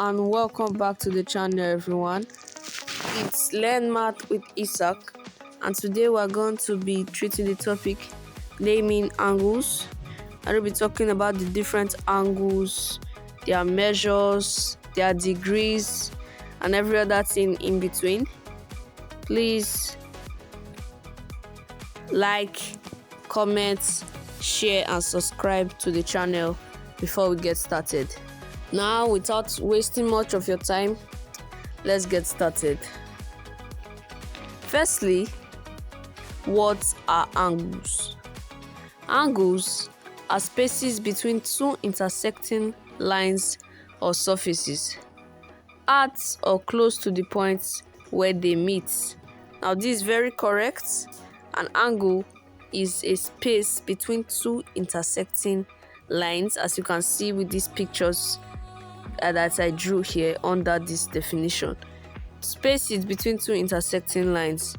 and welcome back to the channel, everyone. It's Learn Math with Isaac, and today we're going to be treating the topic naming angles. I will be talking about the different angles, their measures, their degrees, and every other thing in between. Please like, comment, share and subscribe to the channel before we get started. Now, without wasting much of your time, let's get started. Firstly, what are angles? Angles are spaces between two intersecting lines or surfaces, at or close to the points where they meet. Now, this is very correct. An angle is a space between two intersecting lines, as you can see with these pictures that I drew here under this definition. Spaces between two intersecting lines,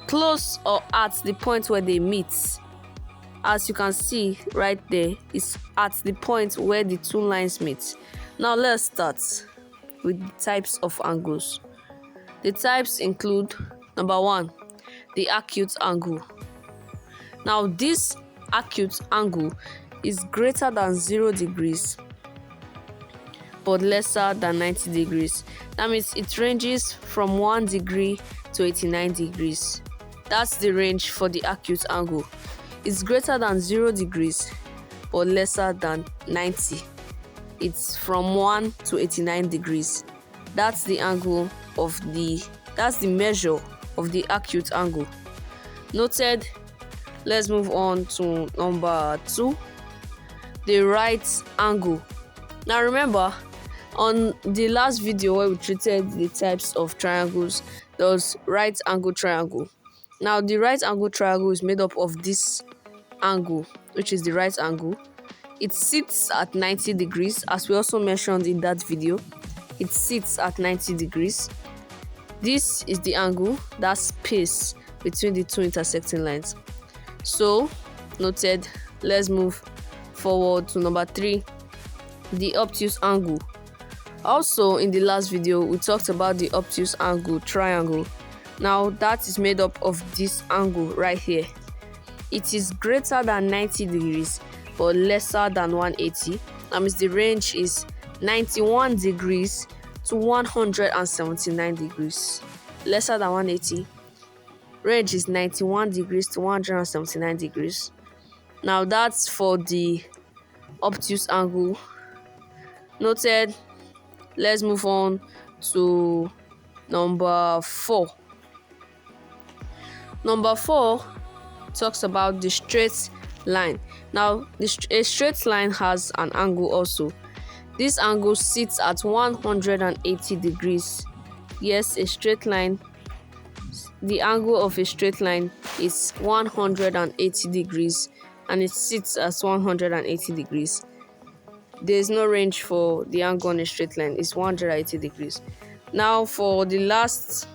close or at the point where they meet. As you can see right there, is at the point where the two lines meet. Now let's start with the types of angles. The types include: number 1, the acute angle. Now this acute angle is greater than 0 degrees but lesser than 90 degrees. That means it ranges from 1 degree to 89 degrees. That's the range for the acute angle. It's greater than 0 degrees but lesser than 90. It's from 1 to 89 degrees. That's the measure of the acute angle. Noted. Let's move on to number 2, the right angle. Now remember, on the last video where we treated the types of triangles, there was right angle triangle. Now the right angle triangle is made up of this angle, which is the right angle. It sits at 90 degrees, as we also mentioned in that video. It sits at 90 degrees. This is the angle, that space between the two intersecting lines. So, noted. Let's move forward to number 3, the obtuse angle. Also, in the last video, we talked about the obtuse angle triangle. Now, that is made up of this angle right here. It is greater than 90 degrees but lesser than 180. That means the range is 91 degrees to 179 degrees. Lesser than 180. Range is 91 degrees to 179 degrees. Now that's for the obtuse angle. Noted. Let's move on to number 4. Number 4 talks about the straight line. Now, a straight line has an angle also. This angle sits at 180 degrees. Yes, a straight line. The angle of a straight line is 180 degrees and it sits at 180 degrees. There is no range for the angle on a straight line. It's 180 degrees. Now for the last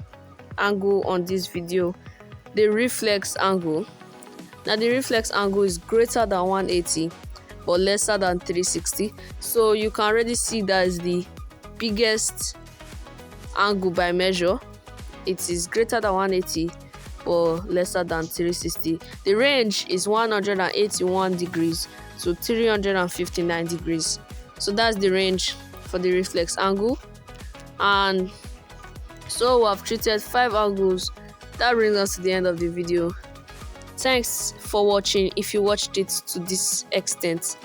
angle on this video, the reflex angle. Now the reflex angle is greater than 180 but lesser than 360. So you can already see that is the biggest angle by measure. It is greater than 180 but lesser than 360. The range is 181 degrees to 359 degrees. So that's the range for the reflex angle. And so we have treated 5 angles. That brings us to the end of the video. Thanks for watching. If you watched it to this extent,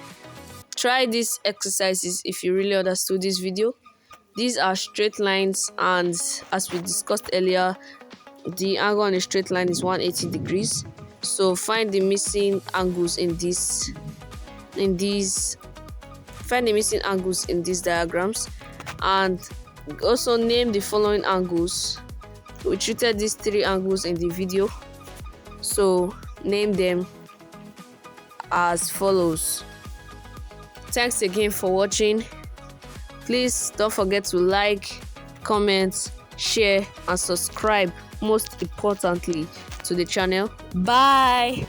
try these exercises if you really understood this video. These are straight lines, and as we discussed earlier, the angle on a straight line is 180 degrees. So find the missing angles in these diagrams, and also name the following angles. We treated these 3 angles in the video, so name them as follows. Thanks again for watching. Please don't forget to like, comment, share and subscribe, most importantly, to the channel. Bye.